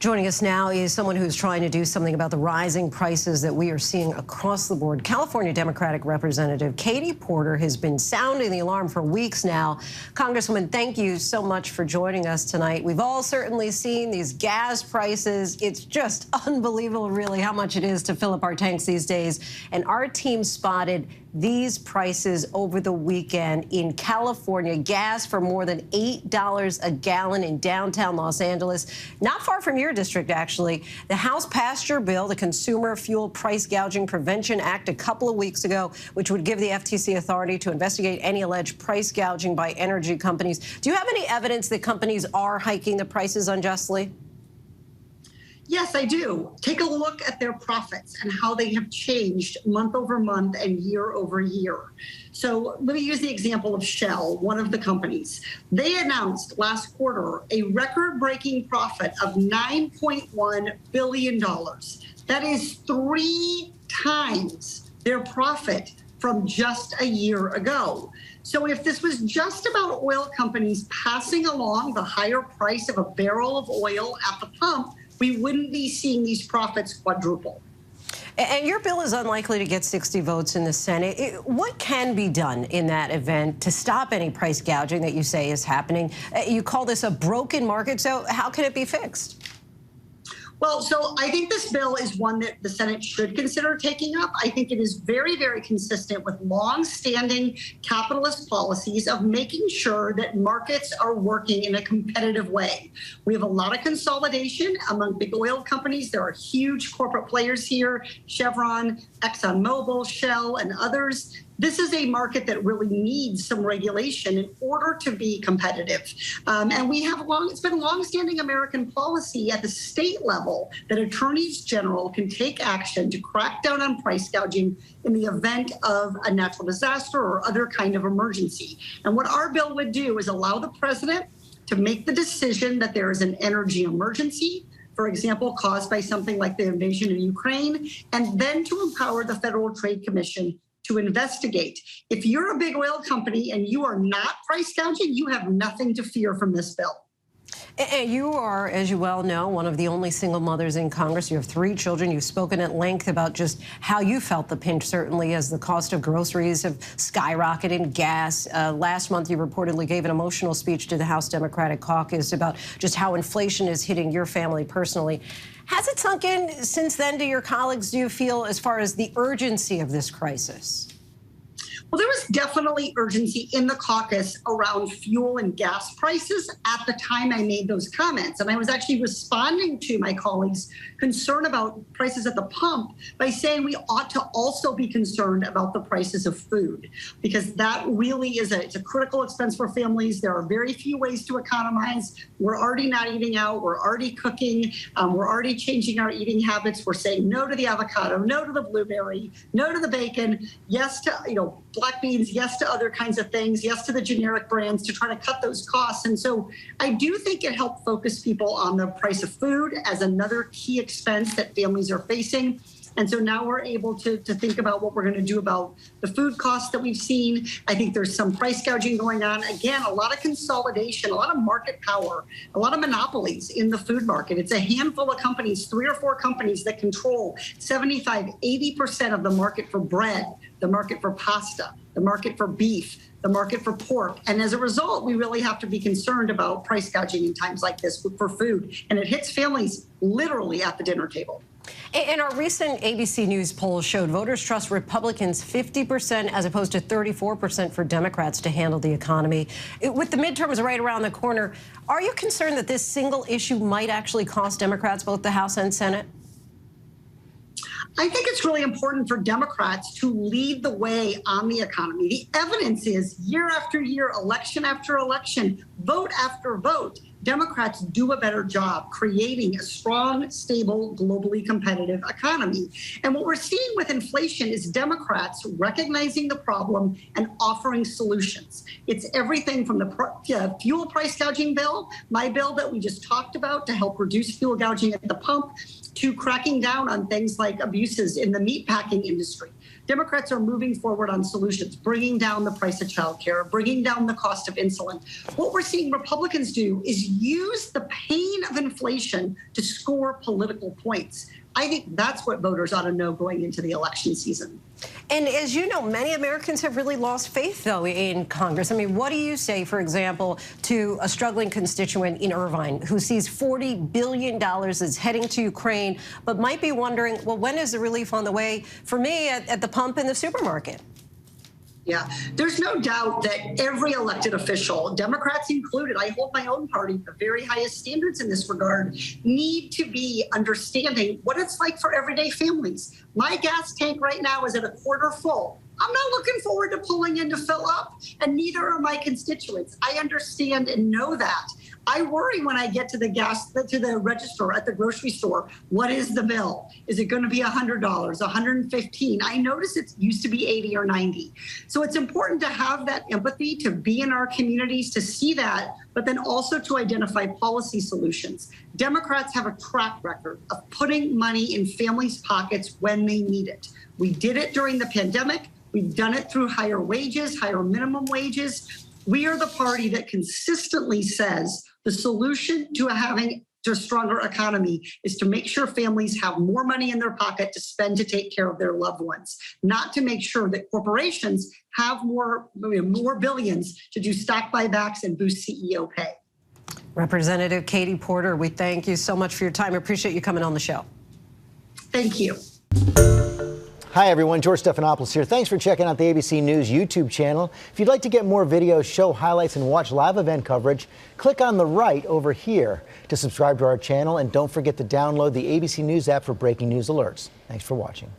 Joining us now is someone who's trying to do something about the rising prices that we are seeing across the board. California Democratic Representative Katie Porter has been sounding the alarm for weeks now. Congresswoman, thank you so much for joining us tonight. We've all certainly seen these gas prices. It's just unbelievable, really, how much it is to fill up our tanks these days. And our team spotted these prices over the weekend in California. Gas for more than $8 a gallon in downtown Los Angeles, not far from your district, actually. The House passed your bill, the Consumer Fuel Price Gouging Prevention Act, a couple of weeks ago, which would give the FTC authority to investigate any alleged price gouging by energy companies. Do you have any evidence that companies are hiking the prices unjustly? Yes, I do. Take a look at their profits and how they have changed month over month and year over year. So let me use the example of Shell, one of the companies. They announced last quarter a record-breaking profit of $9.1 billion. That is 3 times their profit from just a year ago. So if this was just about oil companies passing along the higher price of a barrel of oil at the pump, we wouldn't be seeing these profits quadruple. And your bill is unlikely to get 60 votes in the Senate. What can be done in that event to stop any price gouging that you say is happening? You call this a broken market, so how can it be fixed? Well, so I think this bill is one that the Senate should consider taking up. I think it is very, very consistent with long-standing capitalist policies of making sure that markets are working in a competitive way. We have a lot of consolidation among big oil companies. There are huge corporate players here, Chevron, ExxonMobil, Shell, and others. This is a market that really needs some regulation in order to be competitive. And we have it's been longstanding American policy at the state level that attorneys general can take action to crack down on price gouging in the event of a natural disaster or other kind of emergency. And what our bill would do is allow the president to make the decision that there is an energy emergency, for example, caused by something like the invasion of Ukraine, and then to empower the Federal Trade Commission to investigate. If you're a big oil company and you are not price gouging, you have nothing to fear from this bill. And you are, as you well know, one of the only single mothers in Congress. You have 3 children. You've spoken at length about just how you felt the pinch, certainly, as the cost of groceries have skyrocketed, gas. Last month, you reportedly gave an emotional speech to the House Democratic Caucus about just how inflation is hitting your family personally. Has it sunk in since then to your colleagues, do you feel, as far as the urgency of this crisis? Well, there was definitely urgency in the caucus around fuel and gas prices at the time I made those comments. And I was actually responding to my colleagues' concern about prices at the pump by saying we ought to also be concerned about the prices of food, because that really is it's a critical expense for families. There are very few ways to economize. We're already not eating out. We're already cooking. We're already changing our eating habits. We're saying no to the avocado, no to the blueberry, no to the bacon, yes to, black beans, yes to other kinds of things, yes to the generic brands to try to cut those costs. And so I do think it helped focus people on the price of food as another key expense that families are facing. And so now we're able to think about what we're going to do about the food costs that we've seen. I think there's some price gouging going on. Again, a lot of consolidation, a lot of market power, a lot of monopolies in the food market. It's a handful of companies, 3 or 4 companies that control 75–80% of the market for bread, the market for pasta, the market for beef, the market for pork. And as a result, we really have to be concerned about price gouging in times like this for food. And it hits families literally at the dinner table. And our recent ABC News poll showed voters trust Republicans 50% as opposed to 34% for Democrats to handle the economy. With the midterms right around the corner, are you concerned that this single issue might actually cost Democrats both the House and Senate? I think it's really important for Democrats to lead the way on the economy. The evidence is year after year, election after election, vote after vote, Democrats do a better job creating a strong, stable, globally competitive economy. And what we're seeing with inflation is Democrats recognizing the problem and offering solutions. It's everything from the fuel price gouging bill, my bill that we just talked about to help reduce fuel gouging at the pump, to cracking down on things like abuses in the meatpacking industry. Democrats are moving forward on solutions, bringing down the price of childcare, bringing down the cost of insulin. What we're seeing Republicans do is use the pain of inflation to score political points. I think that's what voters ought to know going into the election season. And as you know, many Americans have really lost faith, though, in Congress. I mean, what do you say, for example, to a struggling constituent in Irvine who sees $40 billion is heading to Ukraine, but might be wondering, well, when is the relief on the way for me at the pump in the supermarket? Yeah, there's no doubt that every elected official, Democrats included, I hold my own party to the very highest standards in this regard, need to be understanding what it's like for everyday families. My gas tank right now is at a quarter full. I'm not looking forward to pulling in to fill up, and neither are my constituents. I understand and know that. I worry when I get to the register at the grocery store. What is the bill? Is it going to be $100, $115? I notice it used to be 80 or 90. So it's important to have that empathy, to be in our communities, to see that, but then also to identify policy solutions. Democrats have a track record of putting money in families' pockets when they need it. We did it during the pandemic. We've done it through higher wages, higher minimum wages. We are the party that consistently says the solution to having a stronger economy is to make sure families have more money in their pocket to spend to take care of their loved ones, not to make sure that corporations have more billions to do stock buybacks and boost CEO pay. Representative Katie Porter, we thank you so much for your time. I appreciate you coming on the show. Thank you. Hi, everyone. George Stephanopoulos here. Thanks for checking out the ABC News YouTube channel. If you'd like to get more videos, show highlights, and watch live event coverage, click on the right over here to subscribe to our channel. And don't forget to download the ABC News app for breaking news alerts. Thanks for watching.